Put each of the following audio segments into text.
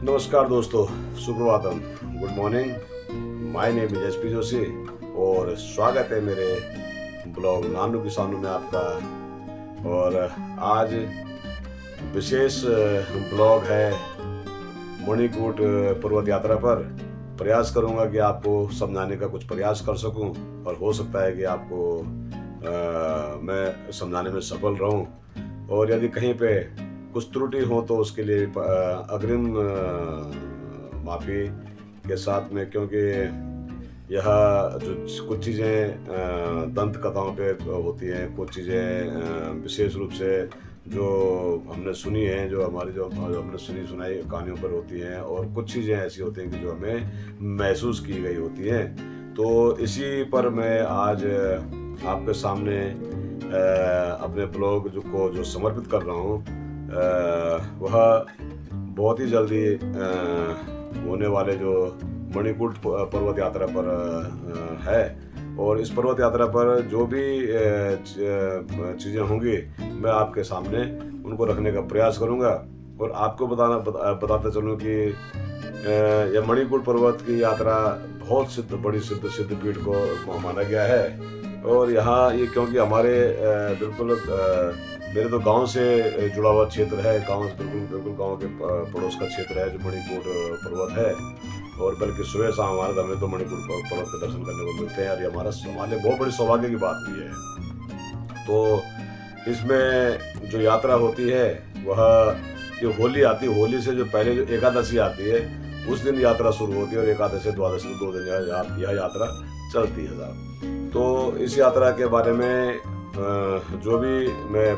नमस्कार दोस्तों, सुप्रभातम, good morning. My name is SP Joshi और स्वागत है मेरे ब्लॉग नानू किसानों में आपका। और आज विशेष ब्लॉग है मणिकूट पर्वत यात्रा पर। प्रयास करूंगा कि आपको समझाने का कुछ प्रयास कर सकूं और हो सकता है कि आपको मैं समझाने में सफल रहूं। और यदि कहीं पे कुछ त्रुटि हो तो उसके लिए अग्रिम माफ़ी के साथ में, क्योंकि यह जो कुछ चीज़ें दंत कथाओं पे होती हैं, कुछ चीज़ें विशेष रूप से जो हमने सुनी हैं, जो हमने सुनी सुनाई कहानियों पर होती हैं, और कुछ चीज़ें ऐसी होती हैं कि जो हमें महसूस की गई होती हैं। तो इसी पर मैं आज आपके सामने अपने ब्लॉग जो समर्पित कर रहा हूँ। वह बहुत ही जल्दी होने वाले जो मणिकूट पर्वत यात्रा पर है। और इस पर्वत यात्रा पर जो भी चीज़ें होंगी मैं आपके सामने उनको रखने का प्रयास करूंगा और आपको बताते चलूँ कि यह मणिकूट पर्वत की यात्रा बहुत बड़ी सिद्ध पीठ को माना गया है। और यहाँ ये क्योंकि हमारे बिल्कुल मेरे तो गांव से जुड़ा हुआ क्षेत्र है, बिल्कुल गांव के पड़ोस का क्षेत्र है जो मणिकूट पर्वत है। और बल्कि सुबह शाम हमारे घर में तो मणिकूट पर्वत के दर्शन करने को मिलते हैं और ये हमारे बहुत बड़ी सौभाग्य की बात भी है। तो इसमें जो यात्रा होती है वह जो होली आती है, होली से जो पहले जो एकादशी आती है उस दिन यात्रा शुरू होती है और एकादशी द्वादशी 2 दिन यह यात्रा चलती है साहब। तो इस यात्रा के बारे में जो भी मैं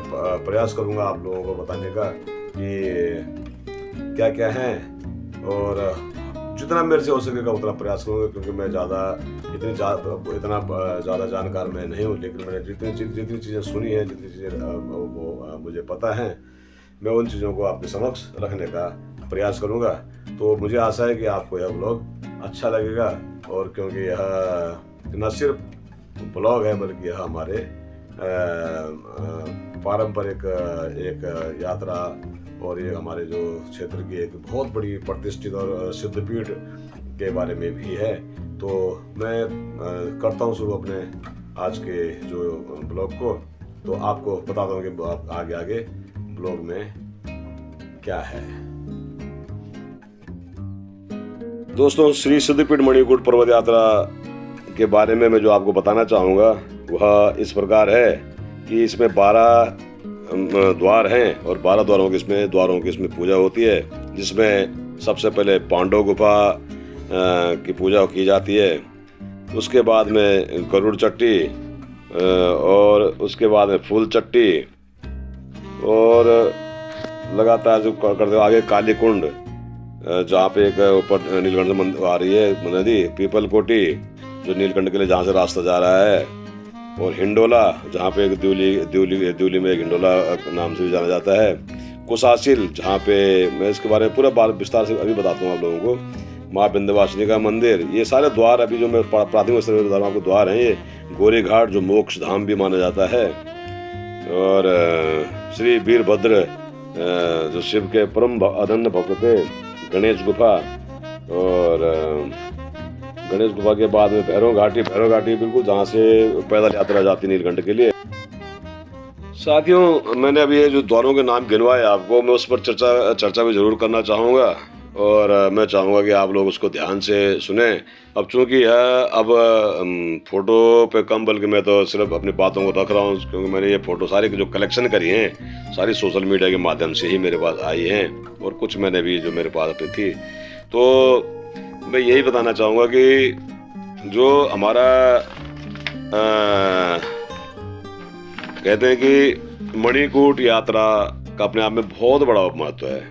प्रयास करूंगा आप लोगों को बताने का कि क्या क्या है, और जितना मेरे से हो सकेगा उतना प्रयास करूंगा, क्योंकि मैं इतना ज़्यादा जानकार मैं नहीं हूँ। लेकिन मैंने जितनी चीज़ें सुनी हैं, जितनी चीज़ें वो मुझे पता है, मैं उन चीज़ों को आपके समक्ष रखने का प्रयास करूंगा। तो मुझे आशा है कि आपको यह ब्लॉग अच्छा लगेगा। और क्योंकि यह न सिर्फ ब्लॉग है बल्कि यह हमारे पारंपरिक एक यात्रा और ये हमारे जो क्षेत्र की एक बहुत बड़ी प्रतिष्ठित और सिद्ध पीठ के बारे में भी है। तो मैं करता हूँ शुरू अपने आज के जो ब्लॉग को। तो आपको बताता हूँ कि आगे ब्लॉग में क्या है। दोस्तों, श्री सिद्धपीठ मणिकूट पर्वत यात्रा के बारे में मैं जो आपको बताना चाहूँगा वह इस प्रकार है कि इसमें 12 द्वार हैं और 12 द्वारों की इसमें पूजा होती है, जिसमें सबसे पहले पांडव गुफा की पूजा की जाती है। उसके बाद में गरुड़ चट्टी और उसके बाद में फूल चट्टी, और लगातार जो करते आगे काली कुंड, जहाँ पे एक ऊपर नीलकंठ से आ रही है नदी, पीपल कोटी जो नीलकंठ के लिए जहाँ से रास्ता जा रहा है, और हिंडोला जहाँ पे एक द्यूली में एक हिंडोला नाम से भी जाना जाता है, कुशासिल जहाँ पे मैं इसके बारे में पूरा विस्तार से अभी बताता हूँ आप लोगों को, माँ विंध्यवासिनी का मंदिर, ये सारे द्वार अभी जो मैं प्राथमिक स्तर पर बता रहा हूँ आपको द्वार हैं। ये गोरी घाट जो मोक्ष धाम भी माना जाता है, और श्री वीरभद्र जो शिव के परम अनन्य भक्त थे, गणेश गुफा, और गणेश गुफा के बाद में भैरव घाटी बिल्कुल जहाँ से पैदल यात्रा जाती नीलकंठ के लिए। साथियों, मैंने अभी ये जो द्वारों के नाम गिनवाए आपको, मैं उस पर चर्चा भी जरूर करना चाहूँगा, और मैं चाहूँगा कि आप लोग उसको ध्यान से सुने। अब चूँकि यह अब फोटो पे कम, बल्कि मैं तो सिर्फ अपनी बातों को रख रहा हूँ, क्योंकि मैंने ये फोटो सारी जो कलेक्शन करी हैं सारी सोशल मीडिया के माध्यम से ही मेरे पास आई हैं, और कुछ मैंने भी जो मेरे पास अपनी थी। तो मैं यही बताना चाहूँगा कि जो हमारा कहते हैं कि मणिकूट यात्रा का अपने आप में बहुत बड़ा महत्व है।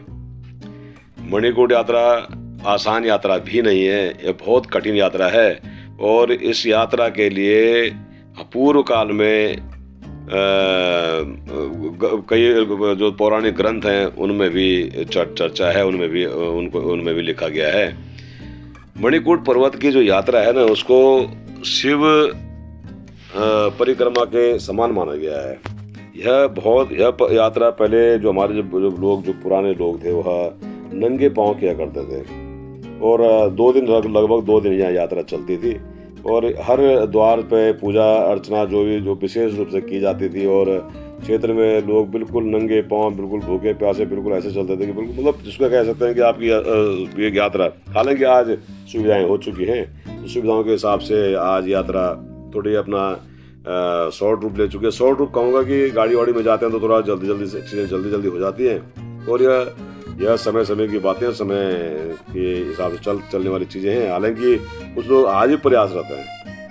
मणिकूट यात्रा आसान यात्रा भी नहीं है, यह बहुत कठिन यात्रा है। और इस यात्रा के लिए पूर्व काल में कई जो पौराणिक ग्रंथ हैं उनमें भी चर्चा है, उनमें भी लिखा गया है। मणिकूट पर्वत की जो यात्रा है ना, उसको शिव परिक्रमा के समान माना गया है। यह यात्रा पहले जो हमारे जो पुराने लोग थे वह नंगे पांव किया करते थे। और 2 दिन लगभग 2 दिन यहाँ यात्रा चलती थी और हर द्वार पे पूजा अर्चना जो विशेष रूप से की जाती थी। और क्षेत्र में लोग बिल्कुल नंगे पांव, बिल्कुल भूखे प्यासे, बिल्कुल ऐसे चलते थे कि बिल्कुल मतलब जिसको कह सकते हैं कि आपकी ये यात्रा, हालांकि आज सुविधाएं हो चुकी हैं तो सुविधाओं के हिसाब से आज यात्रा थोड़ी अपना शॉर्ट रूट ले चुके हैं। शॉर्ट रूट कहूँगा कि गाड़ी वाड़ी में जाते हैं तो थोड़ा जल्दी से चीज़ें जल्दी हो जाती हैं। और यह समय की बातें, समय के हिसाब से चलने वाली चीज़ें हैं। हालांकि कुछ लोग आज भी प्रयासरत हैं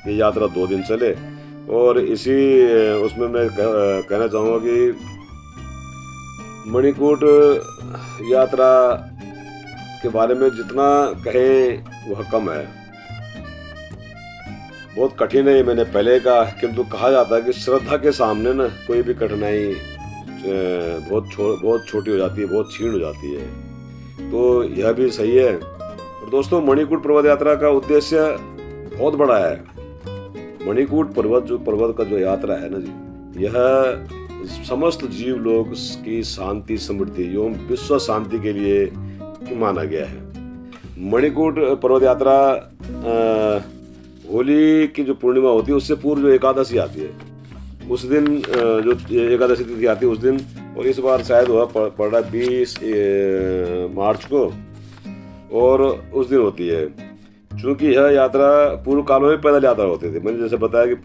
कि यात्रा 2 दिन चले। और इसी उसमें मैं कहना चाहूँगा कि मणिकूट यात्रा के बारे में जितना कहें वह कम है। बहुत कठिन है, मैंने पहले कहा, किंतु कहा जाता है कि श्रद्धा के सामने ना कोई भी कठिनाई बहुत छोटी हो जाती है, बहुत क्षीण हो जाती है। तो यह भी सही है। और दोस्तों, मणिकूट पर्वत यात्रा का उद्देश्य बहुत बड़ा है। मणिकूट पर्वत का जो यात्रा है ना जी, यह समस्त जीव लोग की शांति, समृद्धि एवं विश्व शांति के लिए माना गया है। मणिकूट पर्वत यात्रा होली की जो पूर्णिमा होती है उससे पूर्व जो एकादशी आती है, उस दिन जो एकादशी तिथि आती है उस दिन, और इस बार शायद वह पड़ रहा है 20 मार्च को, और उस दिन होती है। चूँकि यह यात्रा पूर्व कालों में पैदल यात्रा होती थी। मैंने जैसे बताया कि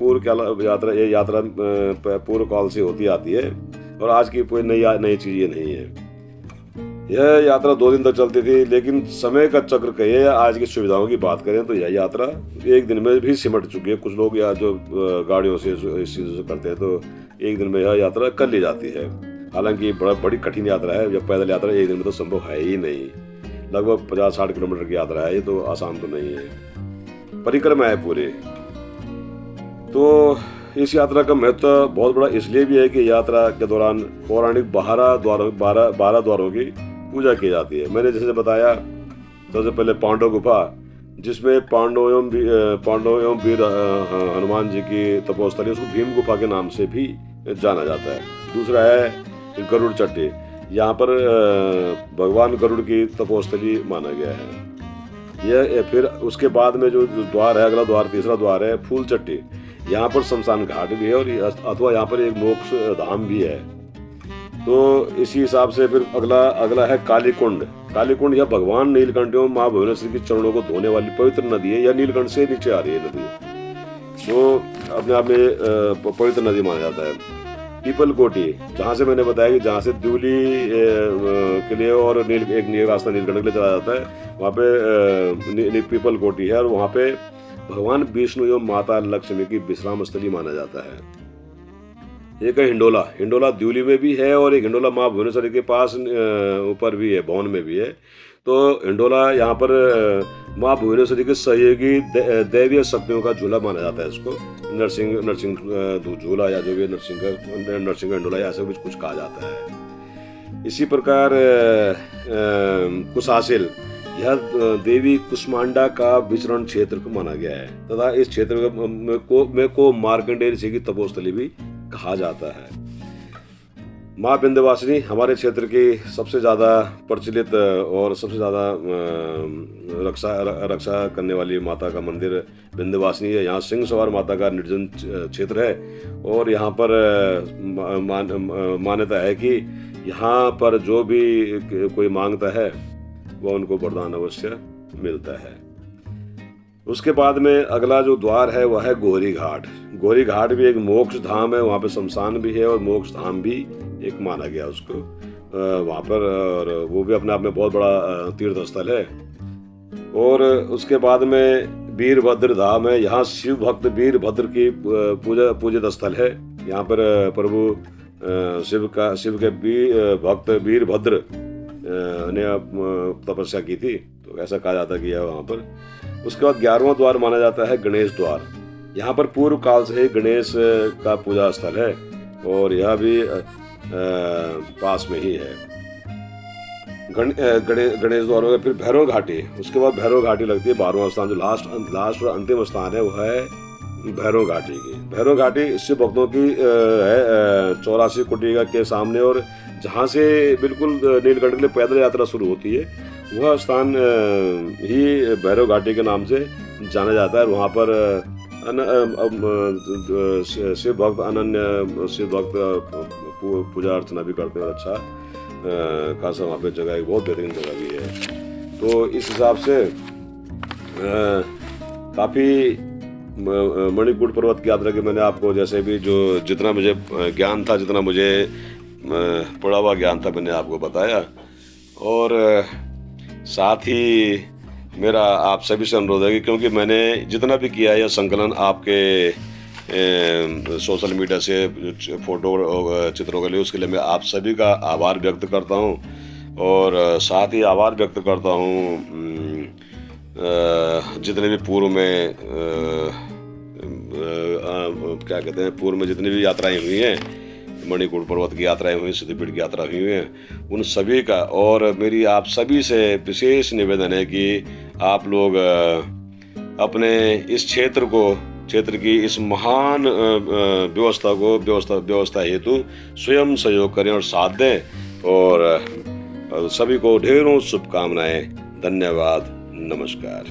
ये यात्रा पूर्व काल से होती आती है और आज की कोई नई चीज़ ये नहीं है। यह यात्रा 2 दिन तक चलती थी, लेकिन समय का चक्र कहिए या आज की सुविधाओं की बात करें तो यह यात्रा 1 दिन में भी सिमट चुकी है। कुछ लोग या जो गाड़ियों से इस चीज़ से करते हैं तो 1 दिन में यह यात्रा कर ली जाती है। हालांकि बड़ी कठिन यात्रा है। जब पैदल यात्रा 1 दिन में तो संभव है ही नहीं। लगभग 50-60 किलोमीटर की यात्रा है, ये तो आसान तो नहीं है। परिक्रमा है पूरे। तो इस यात्रा का महत्व बहुत बड़ा इसलिए भी है कि यात्रा के दौरान पौराणिक 12 द्वारों की पूजा की जाती है। मैंने जैसे बताया, सबसे पहले पांडव गुफा, जिसमें पांडव एवं वीर हनुमान जी की तपोस्थली, उसको भीम गुफा के नाम से भी जाना जाता है। दूसरा है गरुड़ चट्टी, यहाँ पर भगवान गरुड़ की तपोस्थली माना गया है। यह फिर उसके बाद में जो द्वार है, अगला द्वार, तीसरा द्वार है फूल चट्टी। यहाँ पर शमशान घाट भी है और अथवा यहाँ पर एक मोक्ष धाम भी है। तो इसी हिसाब से फिर अगला है कालीकुंड। कालीकुंड यह भगवान नीलकंठ एवं माँ भुवनेश्वरी की चरणों को धोने वाली पवित्र नदी है। यह नीलकंठ से नीचे आ रही है नदी, तो अपने आप में पवित्र नदी माना जाता है। पीपल कोटी, जहाँ से मैंने बताया कि जहाँ से द्यूली के लिए और एक रास्ता नीलकंठ के लिए चला जाता है, वहाँ पे पीपल कोटी है और वहाँ पे भगवान विष्णु एवं माता लक्ष्मी की विश्राम स्थली माना जाता है। एक है हिंडोला द्यूली में भी है और एक हिंडोला माँ भुवनेश्वरी के पास ऊपर भी है, भवन में भी है। तो हिंडोला यहाँ पर माँ भुवनेश्वरी के सहयोगी दैवीय शक्तियों का झूला माना जाता है। इसको नरसिंह झूला या जो भी नरसिंह हिंडोला या ऐसा कुछ कहा जाता है। इसी प्रकार कुशासिल, यह देवी कुष्मांडा का विचरण क्षेत्र को माना गया है तथा इस क्षेत्र को मार्कंडेय ऋषि की तपोस्थली भी कहा जाता है। माँ विंध्यवासिनी हमारे क्षेत्र की सबसे ज़्यादा प्रचलित और सबसे ज़्यादा रक्षा करने वाली माता का मंदिर विंध्यवासिनी है। यहाँ सिंह सवार माता का निर्जन क्षेत्र है और यहाँ पर मान्यता है कि यहाँ पर जो भी कोई मांगता है वह उनको वरदान अवश्य मिलता है। उसके बाद में अगला जो द्वार है वह है गोरी घाट। गोरी घाट भी एक मोक्ष धाम है, वहाँ पे शमशान भी है और मोक्ष धाम भी एक माना गया उसको वहाँ पर, और वो भी अपने आप में बहुत बड़ा तीर्थ स्थल है। और उसके बाद में वीरभद्र धाम है। यहाँ शिव भक्त वीरभद्र की पूजित स्थल है। यहाँ पर प्रभु शिव के भक्त वीरभद्र ने तपस्या की थी, तो ऐसा कहा जाता है कि यह वहाँ पर। उसके बाद 11वां द्वार माना जाता है गणेश द्वार। यहाँ पर पूर्व काल से ही गणेश का पूजा स्थल है और यह भी पास में ही है। गणेश द्वार हो गया। फिर भैरव घाटी, उसके बाद भैरव घाटी लगती है 12वां स्थान। जो लास्ट और अंतिम स्थान है वह है भैरव घाटी की। भैरव घाटी शिव भक्तों की है 84 कुटिया के सामने और जहाँ से बिल्कुल नीलकंठ के लिए पैदल यात्रा शुरू होती है, वह स्थान ही भैरव घाटी के नाम से जाना जाता है। वहाँ पर शिव भक्त अनन्य शिव भक्त पूजा अर्चना भी करते हैं। अच्छा खासा वहाँ पे जगह, एक बहुत बेहतरीन जगह भी है। तो इस हिसाब से काफ़ी मणिकूट पर्वत की यात्रा की मैंने आपको जैसे भी जो जितना मुझे ज्ञान था, जितना मुझे पड़ा हुआ ज्ञान था, मैंने आपको बताया। और साथ ही मेरा आप सभी से अनुरोध है कि क्योंकि मैंने जितना भी किया है यह संकलन आपके सोशल मीडिया से फोटो चित्रों के लिए, उसके लिए मैं आप सभी का आभार व्यक्त करता हूँ। और साथ ही आभार व्यक्त करता हूँ जितने भी पूर्व में क्या कहते हैं, पूर्व में जितनी भी यात्राएं हुई हैं, मणिकूट पर्वत की यात्राएं हुई, सिद्धपीठ की यात्रा हुई हैं, उन सभी का। और मेरी आप सभी से विशेष निवेदन है कि आप लोग अपने इस क्षेत्र की इस महान व्यवस्था हेतु स्वयं सहयोग करें और साथ दें। और सभी को ढेरों शुभकामनाएं। धन्यवाद। नमस्कार।